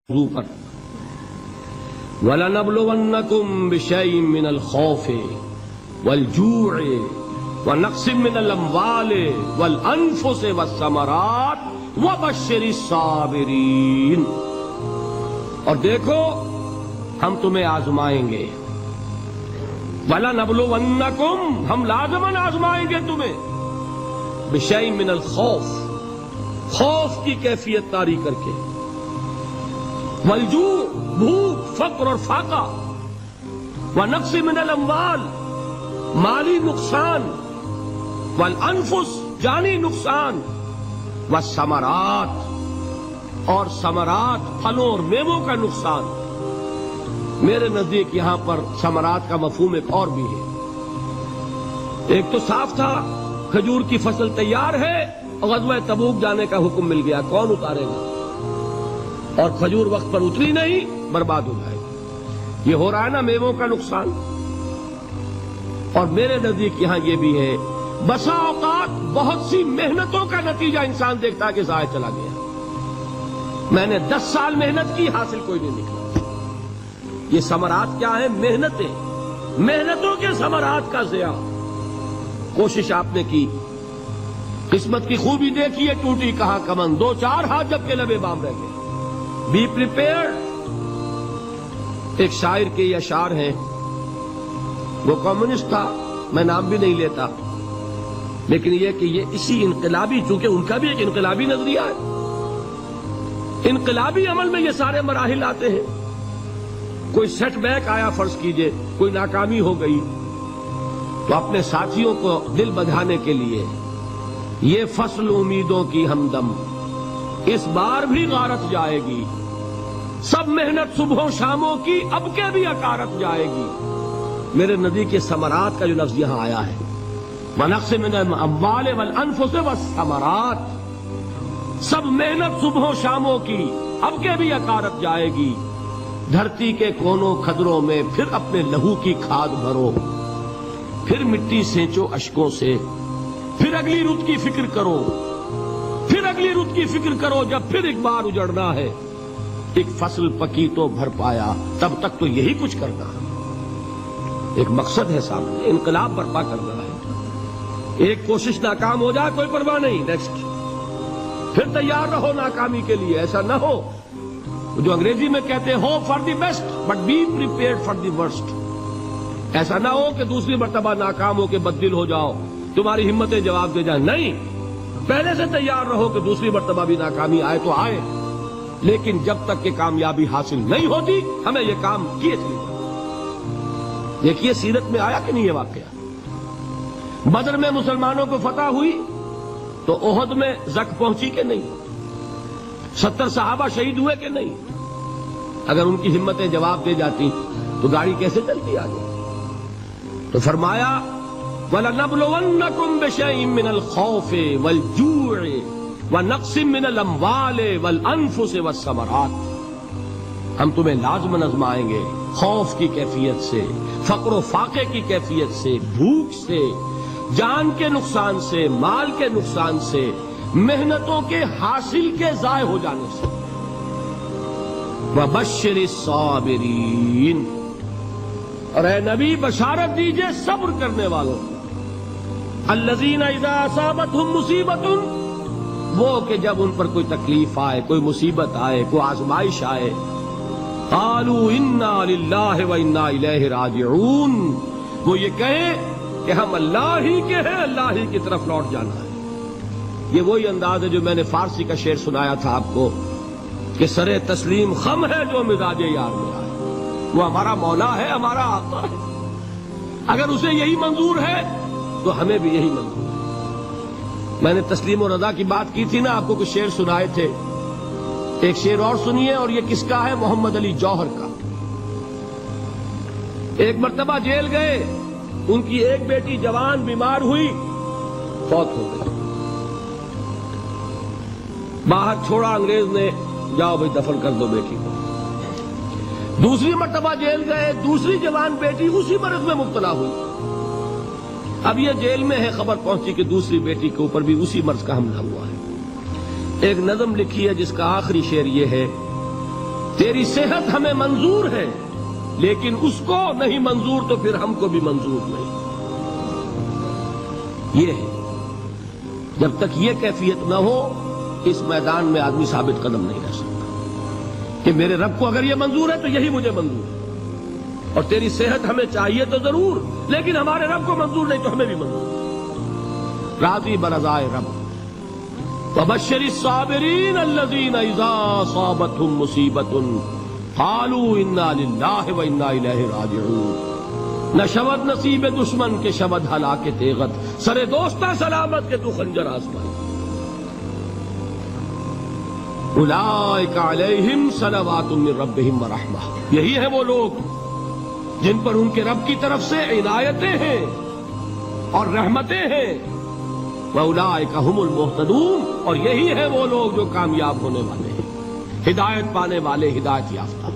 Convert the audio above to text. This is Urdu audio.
پر وَلَنَبْلُوَنَّكُمْ بِشَيْءٍ مِّنَ الْخَوْفِ وَالْجُوعِ وَنَقْصٍ مِّنَ الْأَمْوَالِ وَالْأَنفُسِ وَالثَّمَرَاتِ وَبَشِّرِ الصَّابِرِينَ۔ اور دیکھو ہم تمہیں آزمائیں گے، وَلَنَبْلُوَنَّكُمْ ہم لازماً آزمائیں گے تمہیں، بِشَيْءٍ مِّنَ الْخَوْفِ خوف کی کیفیت طاری کر کے، والجوع بھوک فقر اور فاقہ، ونقص من الاموال مالی نقصان، والانفس جانی نقصان، والثمرات اور ثمرات پھلوں اور میووں کا نقصان۔ میرے نزدیک یہاں پر ثمرات کا مفہوم ایک اور بھی ہے۔ ایک تو صاف تھا کھجور کی فصل تیار ہے اور غزوہ تبوک جانے کا حکم مل گیا، کون اتارے گا؟ اور کھجور وقت پر اتری نہیں، برباد ہو جائے گی۔ یہ ہو رہا ہے نا میووں کا نقصان۔ اور میرے نزدیک یہاں یہ بھی ہے، بسا اوقات بہت سی محنتوں کا نتیجہ انسان دیکھتا ہے کہ ضائع چلا گیا، میں نے 10 سال محنت کی، حاصل کوئی نہیں نکلا۔ یہ ثمرات کیا ہیں؟ محنتوں کے ثمرات کا ضیاع۔ کوشش آپ نے کی، قسمت کی خوبی دیکھیے، ٹوٹی کہاں کمن، 2-4 ہاتھ جب کے لبے بام رہ گئے۔ Be prepared. ایک شاعر کے یہ اشعار ہیں، وہ کمیونسٹ تھا، میں نام بھی نہیں لیتا، لیکن یہ کہ یہ اسی انقلابی، چونکہ ان کا بھی ایک انقلابی نظریہ ہے، انقلابی عمل میں یہ سارے مراحل آتے ہیں۔ کوئی سیٹ بیک آیا فرض کیجئے، کوئی ناکامی ہو گئی، تو اپنے ساتھیوں کو دل بدھانے کے لیے یہ فصل امیدوں کی ہمدم اس بار بھی غارت جائے گی، سب محنت صبحوں شاموں کی اب کے بھی اکارت جائے گی۔ میرے نزدیک کے ثمرات کا جو لفظ یہاں آیا ہے، وَنَقْصٍ مِّنَ الْأَمْوَالِ وَالْأَنفُسِ وَالثَّمَرَاتِ، سب محنت صبحوں شاموں کی اب کے بھی اکارت جائے گی۔ دھرتی کے کونوں کھدروں میں پھر اپنے لہو کی کھاد بھرو، پھر مٹی سینچو اشکوں سے، پھر اگلی رت کی فکر کرو، پھر اگلی رت کی فکر کرو، جب پھر ایک بار اجڑنا ہے، ایک فصل پکی تو بھر پایا، تب تک تو یہی کچھ کرنا ہے۔ ایک مقصد ہے سامنے، انقلاب برپا کرنا ہے۔ ایک کوشش ناکام ہو جائے کوئی پرواہ نہیں، نیکسٹ، پھر تیار رہو ناکامی کے لیے۔ ایسا نہ ہو جو انگریزی میں کہتے ہیں hope for the best but be prepared for the worst. ایسا نہ ہو کہ دوسری مرتبہ ناکام ہو کے بددل ہو جاؤ، تمہاری ہمتیں جواب دے جائیں، نہیں، پہلے سے تیار رہو کہ دوسری مرتبہ بھی ناکامی آئے تو آئے، لیکن جب تک کہ کامیابی حاصل نہیں ہوتی ہمیں یہ کام کیے چلے جائیں۔ دیکھیے سیرت میں آیا کہ نہیں یہ واقعہ؟ بدر میں مسلمانوں کو فتح ہوئی تو احد میں زک پہنچی کہ نہیں؟ 70 صحابہ شہید ہوئے کہ نہیں؟ اگر ان کی ہمتیں جواب دے جاتی تو گاڑی کیسے چلتی آگے؟ تو فرمایا وَلَنَبْلُوَنَّكُمْ بِشَيْءٍ مِّنَ الْخَوْفِ وَالْجُوعِ وَنَقْصٍ مِّنَ الْأَمْوَالِ وَالْأَنفُسِ وَالثَّمَرَاتِ۔ ہم تمہیں لازماً آزمائیں گے، خوف کی کیفیت سے، فقر و فاقے کی کیفیت سے، بھوک سے، جان کے نقصان سے، مال کے نقصان سے، محنتوں کے حاصل کے ضائع ہو جانے سے۔ وَبَشِّرِ الصَّابِرِينَ، اور اے نبی بشارت دیجئے صبر کرنے والوں، الذین اذا اصابتہم مصیبت، وہ کہ جب ان پر کوئی تکلیف آئے، کوئی مصیبت آئے، کوئی آزمائش آئے، قالوا انا للہ وانا الیہ راجعون، وہ یہ کہیں کہ ہم اللہ ہی کے ہیں، اللہ ہی کی طرف لوٹ جانا ہے۔ یہ وہی انداز ہے جو میں نے فارسی کا شعر سنایا تھا آپ کو کہ سرے تسلیم خم ہے جو مزاج یار میں آئے۔ وہ ہمارا مولا ہے، ہمارا آقا ہے، اگر اسے یہی منظور ہے تو ہمیں بھی یہی منظور ہے۔ میں نے تسلیم و رضا کی بات کی تھی نا، آپ کو کچھ شعر سنائے تھے، ایک شعر اور سنیے، اور یہ کس کا ہے؟ محمد علی جوہر کا۔ ایک مرتبہ جیل گئے، ان کی ایک بیٹی جوان بیمار ہوئی، فوت ہو گئی، باہر چھوڑا انگریز نے، جاؤ بھائی دفن کر دو بیٹی کو۔ دوسری مرتبہ جیل گئے، دوسری جوان بیٹی اسی مرض میں مبتلا ہوئی۔ اب یہ جیل میں ہے، خبر پہنچی کہ دوسری بیٹی کے اوپر بھی اسی مرض کا حملہ ہوا ہے۔ ایک نظم لکھی ہے جس کا آخری شعر یہ ہے تیری صحت ہمیں منظور ہے لیکن اس کو نہیں منظور تو پھر ہم کو بھی منظور نہیں. یہ ہے جب تک یہ کیفیت نہ ہو اس میدان میں آدمی ثابت قدم نہیں رہ سکتا کہ میرے رب کو اگر یہ منظور ہے تو یہی مجھے منظور ہے. اور تیری صحت ہمیں چاہیے تو ضرور لیکن ہمارے رب کو منظور نہیں تو ہمیں بھی منظور. راضی برضائے رب. وبشر الصابرین الذین اذا اصابتهم مصیبۃ قالوا انا للہ وانا الیہ راجعون. نہ شود نصیب دشمن کے شود ہلاک تیغت سرے دوستہ سلامت کے تو خنجر آزمائی. اولئک علیہم صلوات من ربہم ورحمہ. یہی ہے وہ لوگ جن پر ان کے رب کی طرف سے عنایتیں ہیں اور رحمتیں ہیں. وَأُولَٰئِكَ هُمُ الْمُهْتَدُونَ. اور یہی ہے وہ لوگ جو کامیاب ہونے والے ہیں، ہدایت پانے والے، ہدایت یافتہ.